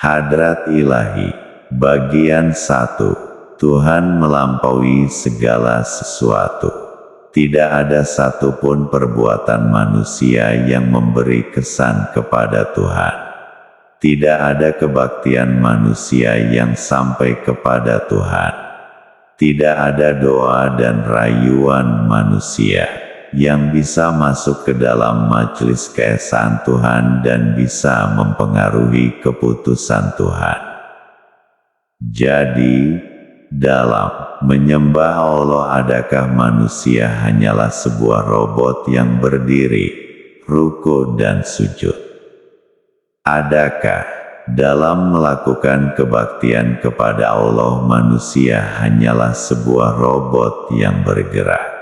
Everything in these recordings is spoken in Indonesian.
Hadrat Ilahi. Bagian 1. Tuhan melampaui segala sesuatu. Tidak ada satupun perbuatan manusia yang memberi kesan kepada Tuhan. Tidak ada kebaktian manusia yang sampai kepada Tuhan. Tidak ada doa dan rayuan manusia yang bisa masuk ke dalam majelis keesaan Tuhan dan bisa mempengaruhi keputusan Tuhan. Jadi, dalam menyembah Allah, adakah manusia hanyalah sebuah robot yang berdiri, ruku dan sujud? Adakah dalam melakukan kebaktian kepada Allah manusia hanyalah sebuah robot yang bergerak?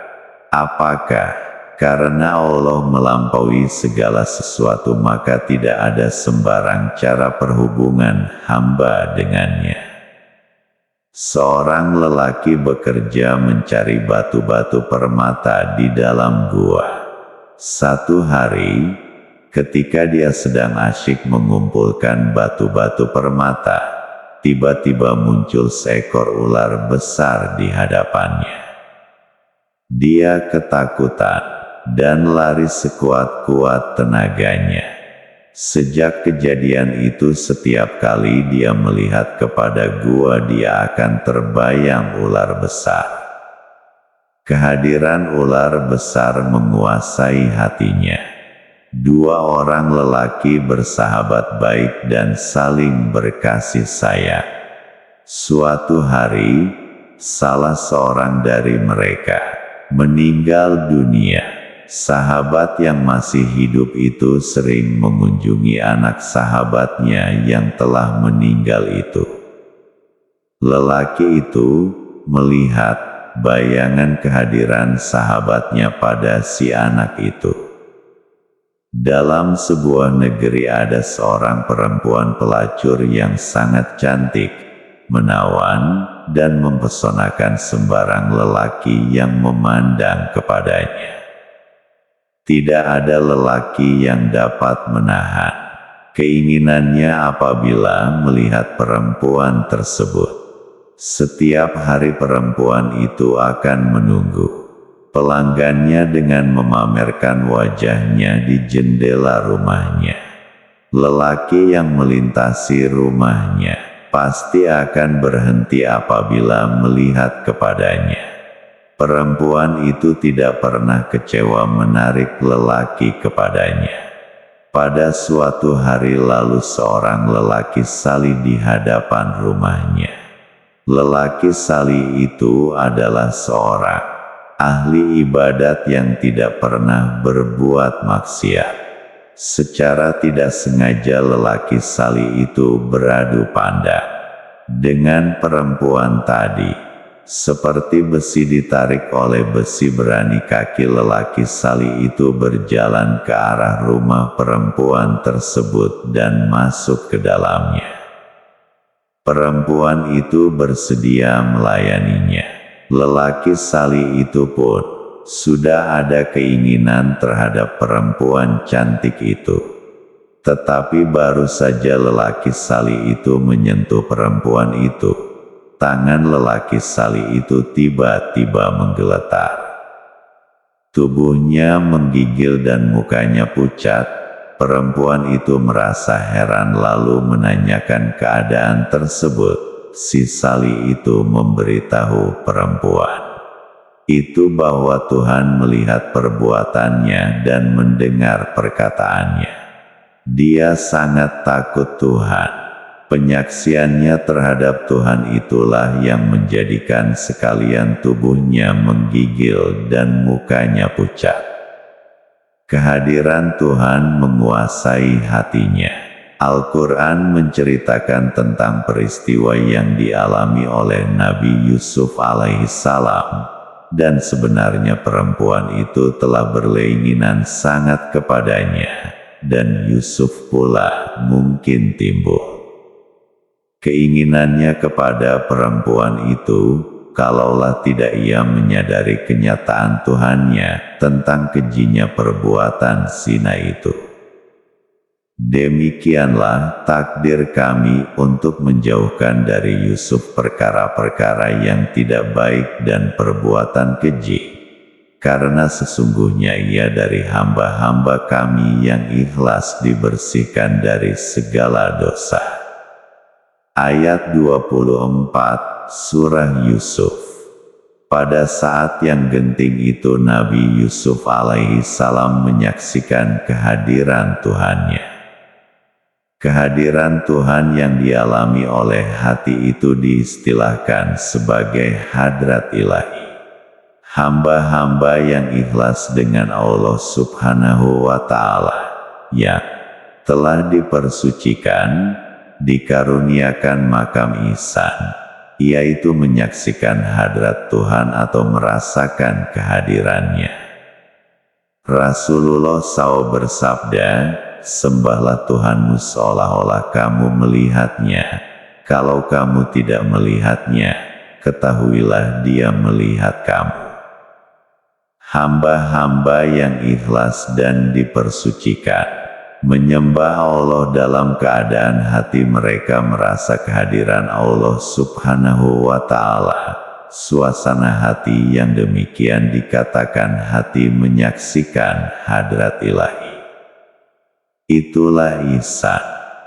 Apakah karena Allah melampaui segala sesuatu maka tidak ada sembarang cara perhubungan hamba dengannya? Seorang lelaki bekerja mencari batu-batu permata di dalam gua. Satu hari, ketika dia sedang asyik mengumpulkan batu-batu permata, tiba-tiba muncul seekor ular besar di hadapannya. Dia ketakutan dan lari sekuat-kuat tenaganya. Sejak kejadian itu, setiap kali dia melihat kepada gua, dia akan terbayang ular besar. Kehadiran ular besar menguasai hatinya. Dua orang lelaki bersahabat baik dan saling berkasih sayang. Suatu hari, salah seorang dari mereka meninggal dunia. Sahabat yang masih hidup itu sering mengunjungi anak sahabatnya yang telah meninggal itu. Lelaki itu melihat bayangan kehadiran sahabatnya pada si anak itu. Dalam sebuah negeri ada seorang perempuan pelacur yang sangat cantik, menawan, dan mempesonakan sembarang lelaki yang memandang kepadanya. Tidak ada lelaki yang dapat menahan keinginannya apabila melihat perempuan tersebut. Setiap hari perempuan itu akan menunggu pelanggannya dengan memamerkan wajahnya di jendela rumahnya. Lelaki yang melintasi rumahnya pasti akan berhenti apabila melihat kepadanya. Perempuan itu tidak pernah kecewa menarik lelaki kepadanya. Pada suatu hari lalu seorang lelaki salih di hadapan rumahnya. Lelaki salih itu adalah seorang ahli ibadat yang tidak pernah berbuat maksiat. Secara tidak sengaja lelaki salih itu beradu pandang dengan perempuan tadi. Seperti besi ditarik oleh besi, berani kaki lelaki salih itu berjalan ke arah rumah perempuan tersebut dan masuk ke dalamnya. Perempuan itu bersedia melayaninya. Lelaki salih itu pun sudah ada keinginan terhadap perempuan cantik itu. Tetapi baru saja lelaki salih itu menyentuh perempuan itu, tangan lelaki salih itu tiba-tiba menggeletar. Tubuhnya menggigil dan mukanya pucat. Perempuan itu merasa heran lalu menanyakan keadaan tersebut. Si salih itu memberitahu perempuan itu bahwa Tuhan melihat perbuatannya dan mendengar perkataannya. Dia sangat takut Tuhan. Penyaksiannya terhadap Tuhan itulah yang menjadikan sekalian tubuhnya menggigil dan mukanya pucat. Kehadiran Tuhan menguasai hatinya. Al-Quran menceritakan tentang peristiwa yang dialami oleh Nabi Yusuf alaihissalam, dan sebenarnya perempuan itu telah berkeinginan sangat kepadanya, dan Yusuf pula mungkin timbul keinginannya kepada perempuan itu, kalaulah tidak ia menyadari kenyataan Tuhannya tentang kejinya perbuatan zina itu. Demikianlah takdir kami untuk menjauhkan dari Yusuf perkara-perkara yang tidak baik dan perbuatan keji. Karena sesungguhnya ia dari hamba-hamba kami yang ikhlas dibersihkan dari segala dosa. Ayat 24, Surah Yusuf. Pada saat yang genting itu Nabi Yusuf alaihi salam menyaksikan kehadiran Tuhannya. Kehadiran Tuhan yang dialami oleh hati itu diistilahkan sebagai hadrat ilahi. Hamba-hamba yang ikhlas dengan Allah subhanahu wa ta'ala, yang telah dipersucikan, dikaruniakan makam ihsan, yaitu menyaksikan hadrat Tuhan atau merasakan kehadirannya. Rasulullah SAW bersabda, sembahlah Tuhanmu seolah-olah kamu melihatnya. Kalau kamu tidak melihatnya, ketahuilah Dia melihat kamu. Hamba-hamba yang ikhlas dan dipersucikan, menyembah Allah dalam keadaan hati mereka merasa kehadiran Allah subhanahu wa ta'ala. Suasana hati yang demikian dikatakan hati menyaksikan hadrat ilahi. Itulah ihsan.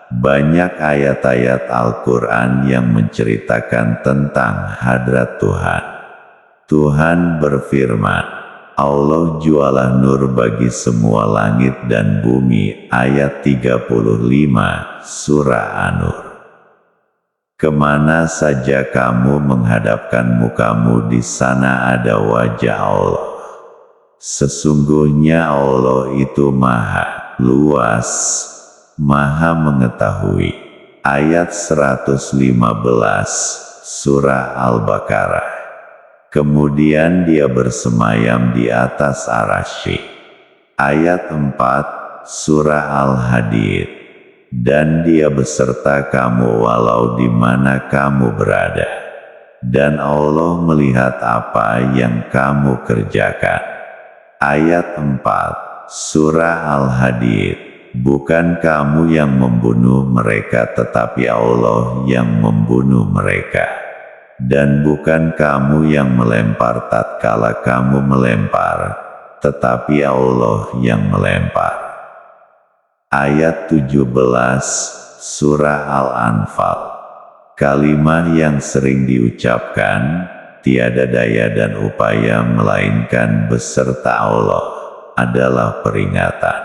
Banyak ayat-ayat Al-Quran yang menceritakan tentang hadrat Tuhan. Tuhan berfirman, Allah jualah nur bagi semua langit dan bumi. Ayat 35, Surah An-Nur. Kemana saja kamu menghadapkan mukamu, di sana ada wajah Allah. Sesungguhnya Allah itu maha luas, maha mengetahui. Ayat 115, Surah Al-Baqarah. Kemudian Dia bersemayam di atas arasy. Ayat 4, Surah Al-Hadid. Dan Dia beserta kamu walau di mana kamu berada. Dan Allah melihat apa yang kamu kerjakan. Ayat 4, Surah Al-Hadid. Bukan kamu yang membunuh mereka tetapi Allah yang membunuh mereka. Dan bukan kamu yang melempar tatkala kamu melempar, tetapi Allah yang melempar. Ayat 17, Surah Al-Anfal. Kalimat yang sering diucapkan, tiada daya dan upaya melainkan beserta Allah, adalah peringatan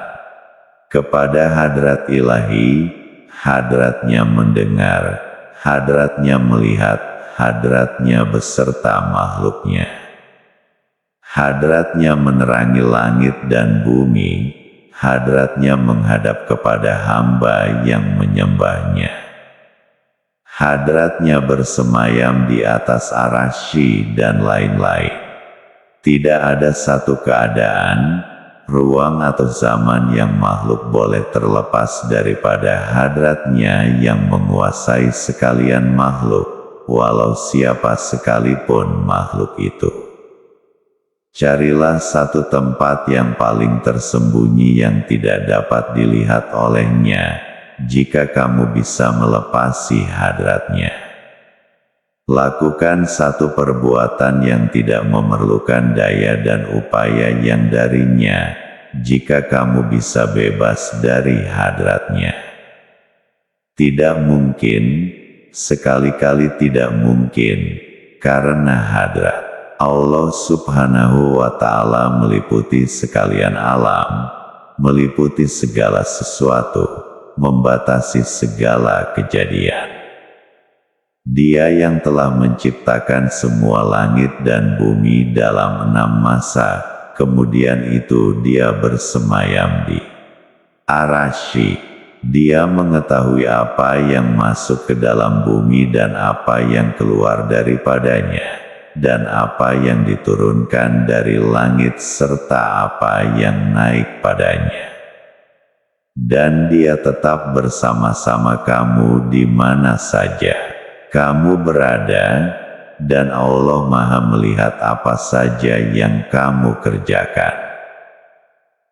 kepada hadrat ilahi. Hadratnya mendengar, hadratnya melihat, hadratnya beserta makhluknya. Hadratnya menerangi langit dan bumi, hadratnya menghadap kepada hamba yang menyembahnya. Hadratnya bersemayam di atas arasy dan lain-lain. Tidak ada satu keadaan, ruang atau zaman yang makhluk boleh terlepas daripada hadratnya yang menguasai sekalian makhluk, walau siapa sekalipun makhluk itu. Carilah satu tempat yang paling tersembunyi yang tidak dapat dilihat olehnya, jika kamu bisa melepasi hadratnya. Lakukan satu perbuatan yang tidak memerlukan daya dan upaya yang darinya, jika kamu bisa bebas dari hadratnya. Tidak mungkin, sekali-kali tidak mungkin, karena hadrat Allah subhanahu wa ta'ala meliputi sekalian alam, meliputi segala sesuatu, membatasi segala kejadian. Dia yang telah menciptakan semua langit dan bumi dalam 6 masa, kemudian itu Dia bersemayam di arasy. Dia mengetahui apa yang masuk ke dalam bumi dan apa yang keluar daripadanya, dan apa yang diturunkan dari langit serta apa yang naik padanya. Dan Dia tetap bersama-sama kamu di mana saja kamu berada, dan Allah Maha melihat apa saja yang kamu kerjakan.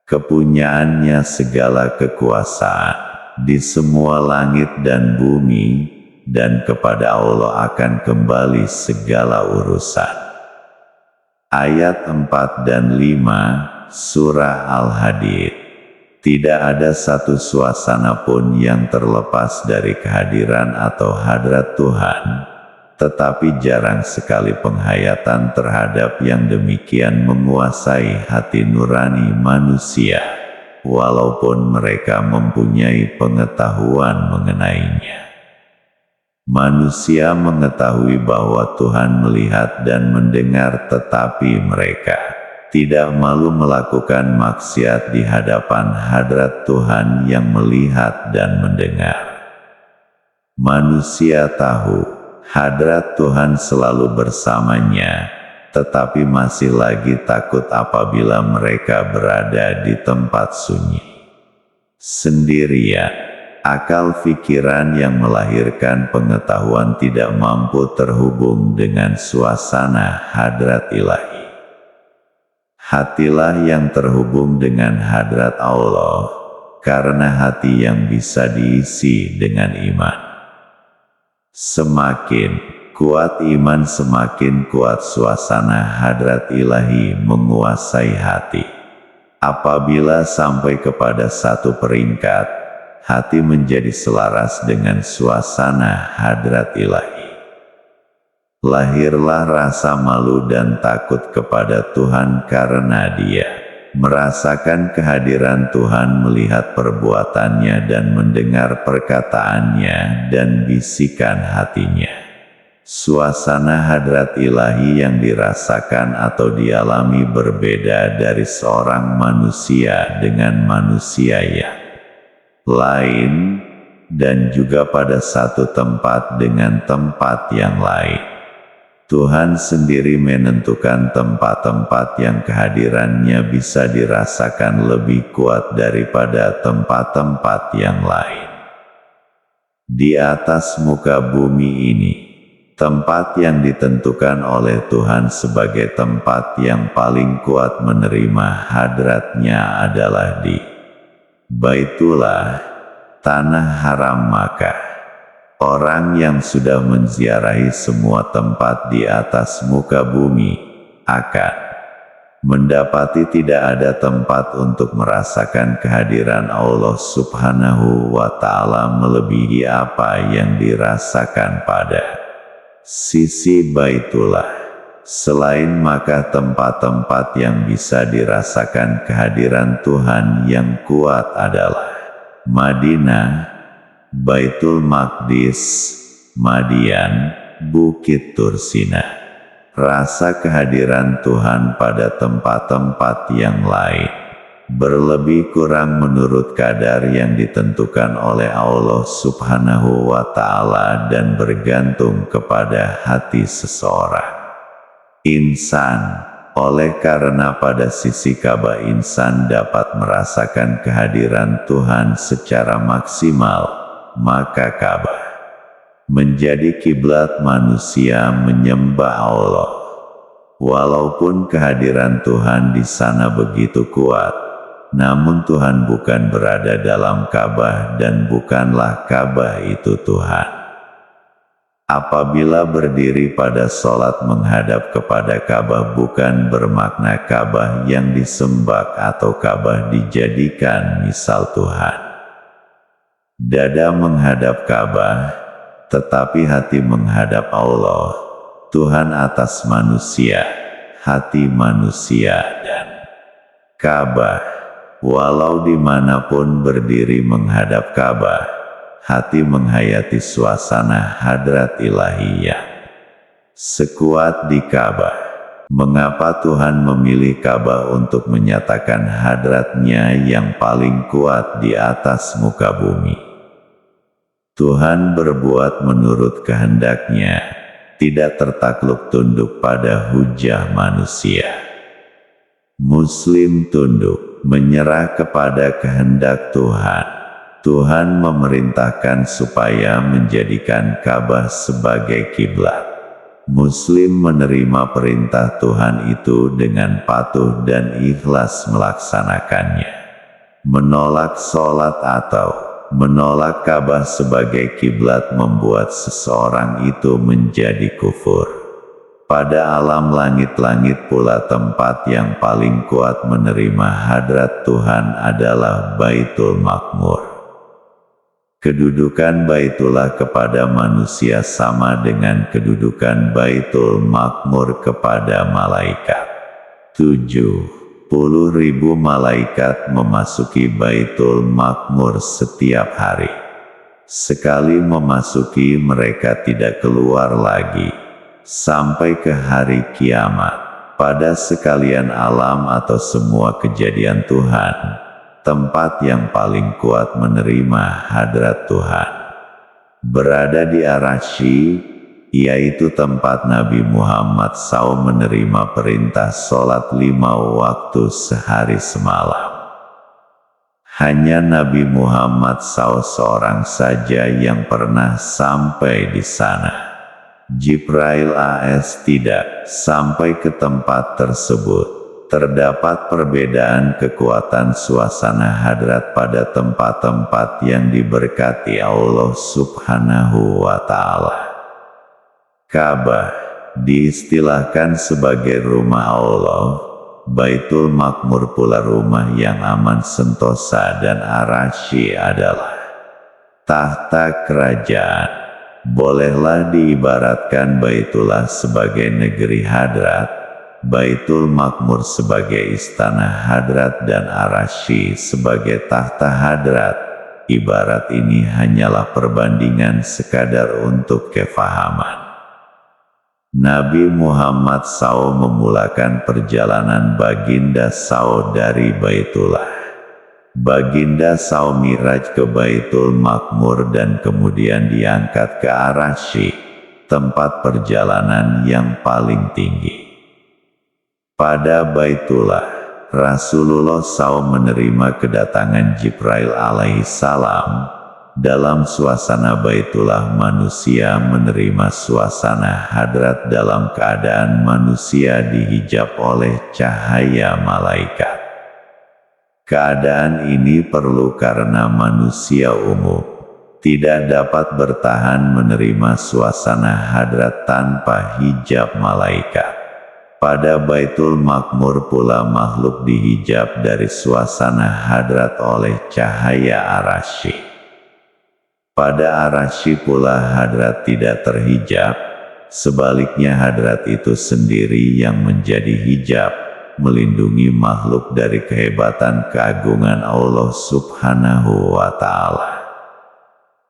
Kepunyaannya segala kekuasaan, di semua langit dan bumi, dan kepada Allah akan kembali segala urusan. Ayat 4 dan 5, Surah Al-Hadid. Tidak ada satu suasana pun yang terlepas dari kehadiran atau hadrat Tuhan, tetapi jarang sekali penghayatan terhadap yang demikian menguasai hati nurani manusia, walaupun mereka mempunyai pengetahuan mengenainya. Manusia mengetahui bahwa Tuhan melihat dan mendengar, tetapi mereka tidak malu melakukan maksiat di hadapan hadrat Tuhan yang melihat dan mendengar. Manusia tahu hadrat Tuhan selalu bersamanya, tetapi masih lagi takut apabila mereka berada di tempat sunyi, sendirian. Akal pikiran yang melahirkan pengetahuan tidak mampu terhubung dengan suasana hadrat ilahi. Hatilah yang terhubung dengan hadrat Allah, karena hati yang bisa diisi dengan iman. Semakin kuat iman, semakin kuat suasana hadrat ilahi menguasai hati. Apabila sampai kepada satu peringkat, hati menjadi selaras dengan suasana hadrat ilahi. Lahirlah rasa malu dan takut kepada Tuhan karena Dia merasakan kehadiran Tuhan, melihat perbuatannya dan mendengar perkataannya dan bisikan hatinya. Suasana hadrat ilahi yang dirasakan atau dialami berbeda dari seorang manusia dengan manusia yang lain, dan juga pada satu tempat dengan tempat yang lain. Tuhan sendiri menentukan tempat-tempat yang kehadirannya bisa dirasakan lebih kuat daripada tempat-tempat yang lain. Di atas muka bumi ini, tempat yang ditentukan oleh Tuhan sebagai tempat yang paling kuat menerima hadrat-Nya adalah di Baitullah, tanah haram Makkah. Orang yang sudah menziarahi semua tempat di atas muka bumi akan mendapati tidak ada tempat untuk merasakan kehadiran Allah Subhanahu wa Ta'ala melebihi apa yang dirasakan pada sisi Baitullah. Selain Makkah, tempat-tempat yang bisa dirasakan kehadiran Tuhan yang kuat adalah Madinah, Baitul Maqdis, Madian, Bukit Tursina. Rasa kehadiran Tuhan pada tempat-tempat yang lain berlebih kurang menurut kadar yang ditentukan oleh Allah Subhanahu wa Ta'ala dan bergantung kepada hati seseorang insan. Oleh karena pada sisi Ka'bah insan dapat merasakan kehadiran Tuhan secara maksimal, maka Ka'bah menjadi kiblat manusia menyembah Allah. Walaupun kehadiran Tuhan di sana begitu kuat, namun Tuhan bukan berada dalam Ka'bah dan bukanlah Ka'bah itu Tuhan. Apabila berdiri pada sholat menghadap kepada Ka'bah bukan bermakna Ka'bah yang disembah atau Ka'bah dijadikan misal Tuhan. Dada menghadap Ka'bah, tetapi hati menghadap Allah, Tuhan atas manusia, hati manusia dan Ka'bah. Walau dimanapun berdiri menghadap Ka'bah, hati menghayati suasana hadrat ilahiyah sekuat di Ka'bah. Mengapa Tuhan memilih Ka'bah untuk menyatakan hadrat-Nya yang paling kuat di atas muka bumi? Tuhan berbuat menurut kehendak-Nya, tidak tertakluk tunduk pada hujah manusia. Muslim tunduk, menyerah kepada kehendak Tuhan. Tuhan memerintahkan supaya menjadikan Ka'bah sebagai kiblat. Muslim menerima perintah Tuhan itu dengan patuh dan ikhlas melaksanakannya. Menolak sholat atau menolak Ka'bah sebagai kiblat membuat seseorang itu menjadi kufur. Pada alam langit-langit pula tempat yang paling kuat menerima hadrat Tuhan adalah Baitul Ma'mur. Kedudukan Baitullah kepada manusia sama dengan kedudukan Baitul Ma'mur kepada malaikat. 70.000 malaikat memasuki Baitul Ma'mur setiap hari. Sekali memasuki mereka tidak keluar lagi, sampai ke hari kiamat. Pada sekalian alam atau semua kejadian Tuhan, tempat yang paling kuat menerima hadrat Tuhan berada di Arsy, yaitu tempat Nabi Muhammad SAW menerima perintah sholat 5 waktu sehari semalam. Hanya Nabi Muhammad SAW seorang saja yang pernah sampai di sana. Jibril AS tidak sampai ke tempat tersebut. Terdapat perbedaan kekuatan suasana hadrat pada tempat-tempat yang diberkati Allah Subhanahu wa Ta'ala. Ka'bah diistilahkan sebagai rumah Allah, Baitul Ma'mur pula rumah yang aman sentosa, dan Arsy adalah tahta kerajaan. Bolehlah diibaratkan Baitullah sebagai negeri hadrat, Baitul Ma'mur sebagai istana hadrat, dan Arsy sebagai tahta hadrat. Ibarat ini hanyalah perbandingan sekadar untuk kefahaman. Nabi Muhammad SAW memulakan perjalanan Baginda SAW dari Baitullah. Baginda SAW Mi'raj ke Baitul Ma'mur dan kemudian diangkat ke Arsy, tempat perjalanan yang paling tinggi. Pada Baitullah, Rasulullah SAW menerima kedatangan Jibril alaihissalam. Dalam suasana Baitullah, manusia menerima suasana hadrat dalam keadaan manusia dihijab oleh cahaya malaikat. Keadaan ini perlu karena manusia umum tidak dapat bertahan menerima suasana hadrat tanpa hijab malaikat. Pada Baitul Ma'mur pula makhluk dihijab dari suasana hadrat oleh cahaya Arsy. Pada Arsy pula hadrat tidak terhijab, sebaliknya hadrat itu sendiri yang menjadi hijab, melindungi makhluk dari kehebatan keagungan Allah Subhanahu wa Ta'ala.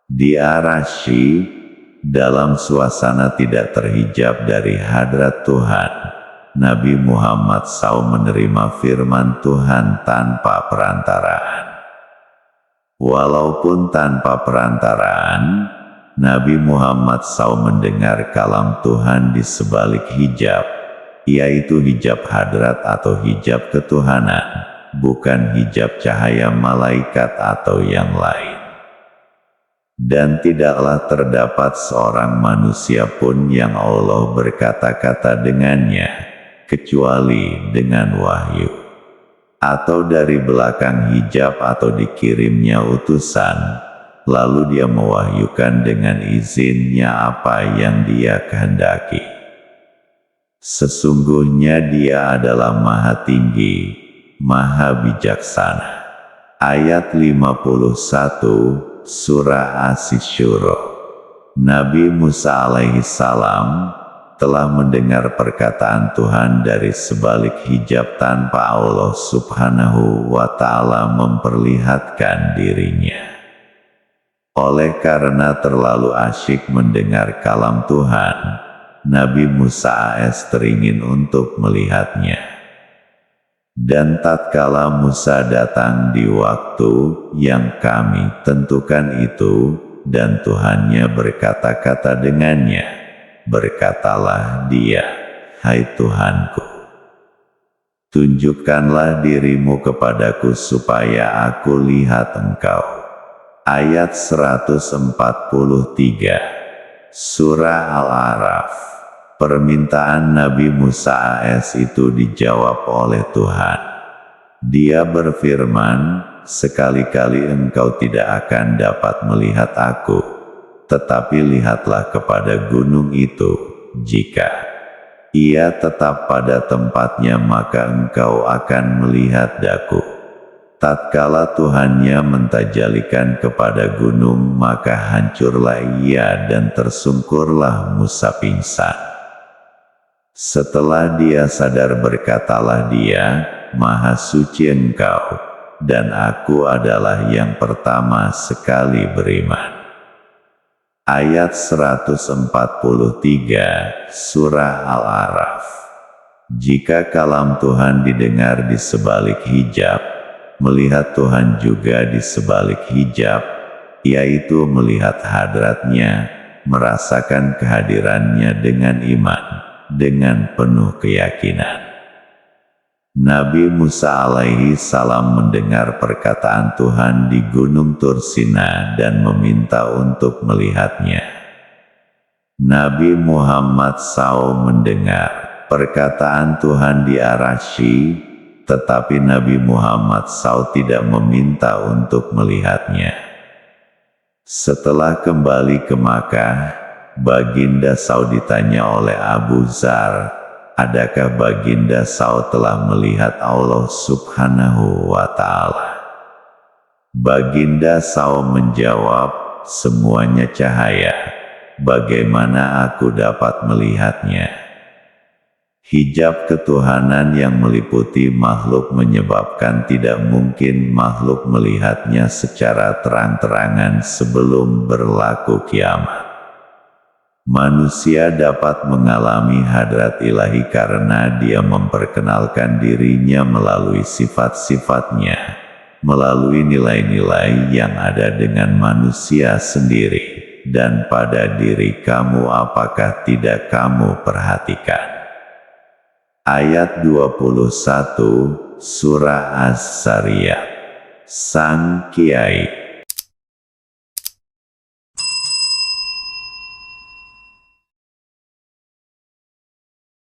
Di Arsy, dalam suasana tidak terhijab dari hadrat Tuhan, Nabi Muhammad SAW menerima firman Tuhan tanpa perantaraan. Walaupun tanpa perantaraan, Nabi Muhammad SAW mendengar kalam Tuhan di sebalik hijab, yaitu hijab hadrat atau hijab ketuhanan, bukan hijab cahaya malaikat atau yang lain. Dan tidaklah terdapat seorang manusia pun yang Allah berkata-kata dengannya, kecuali dengan wahyu, atau dari belakang hijab atau dikirimnya utusan, lalu dia mewahyukan dengan izinnya apa yang dia kehendaki. Sesungguhnya dia adalah Maha Tinggi, Maha Bijaksana. Ayat 51, Surah Asy-Syura. Nabi Musa alaihissalam telah mendengar perkataan Tuhan dari sebalik hijab tanpa Allah Subhanahu wa Ta'ala memperlihatkan dirinya. Oleh karena terlalu asyik mendengar kalam Tuhan, Nabi Musa AS teringin untuk melihatnya. Dan tatkala Musa datang di waktu yang kami tentukan itu, dan Tuhannya berkata-kata dengannya, berkatalah dia, "Hai Tuhanku, tunjukkanlah dirimu kepadaku supaya aku lihat Engkau." Ayat 143, Surah Al-A'raf. Permintaan Nabi Musa AS itu dijawab oleh Tuhan. Dia berfirman, sekali-kali engkau tidak akan dapat melihat aku. Tetapi lihatlah kepada gunung itu, jika ia tetap pada tempatnya maka engkau akan melihat daku. Tatkala Tuhannya mentajalikan kepada gunung maka hancurlah ia dan tersungkurlah Musa pingsan. Setelah dia sadar berkatalah dia, Maha Suci Engkau, dan aku adalah yang pertama sekali beriman. Ayat 143, Surah Al-A'raf. Jika kalam Tuhan didengar di sebalik hijab, melihat Tuhan juga di sebalik hijab, yaitu melihat hadratnya, merasakan kehadirannya dengan iman, dengan penuh keyakinan. Nabi Musa alaihi salam mendengar perkataan Tuhan di Gunung Tur Sina dan meminta untuk melihatnya. Nabi Muhammad SAW mendengar perkataan Tuhan di Arasy, tetapi Nabi Muhammad SAW tidak meminta untuk melihatnya. Setelah kembali ke Makkah, Baginda SAW ditanya oleh Abu Dzar, adakah Baginda SAW telah melihat Allah Subhanahu wa Ta'ala? Baginda SAW menjawab, semuanya cahaya. Bagaimana aku dapat melihatnya? Hijab ketuhanan yang meliputi makhluk menyebabkan tidak mungkin makhluk melihatnya secara terang-terangan sebelum berlaku kiamat. Manusia dapat mengalami hadrat ilahi karena dia memperkenalkan dirinya melalui sifat-sifatnya, melalui nilai-nilai yang ada dengan manusia sendiri, dan pada diri kamu apakah tidak kamu perhatikan? Ayat 21, Surah Az-Zariyat. Sang Kiai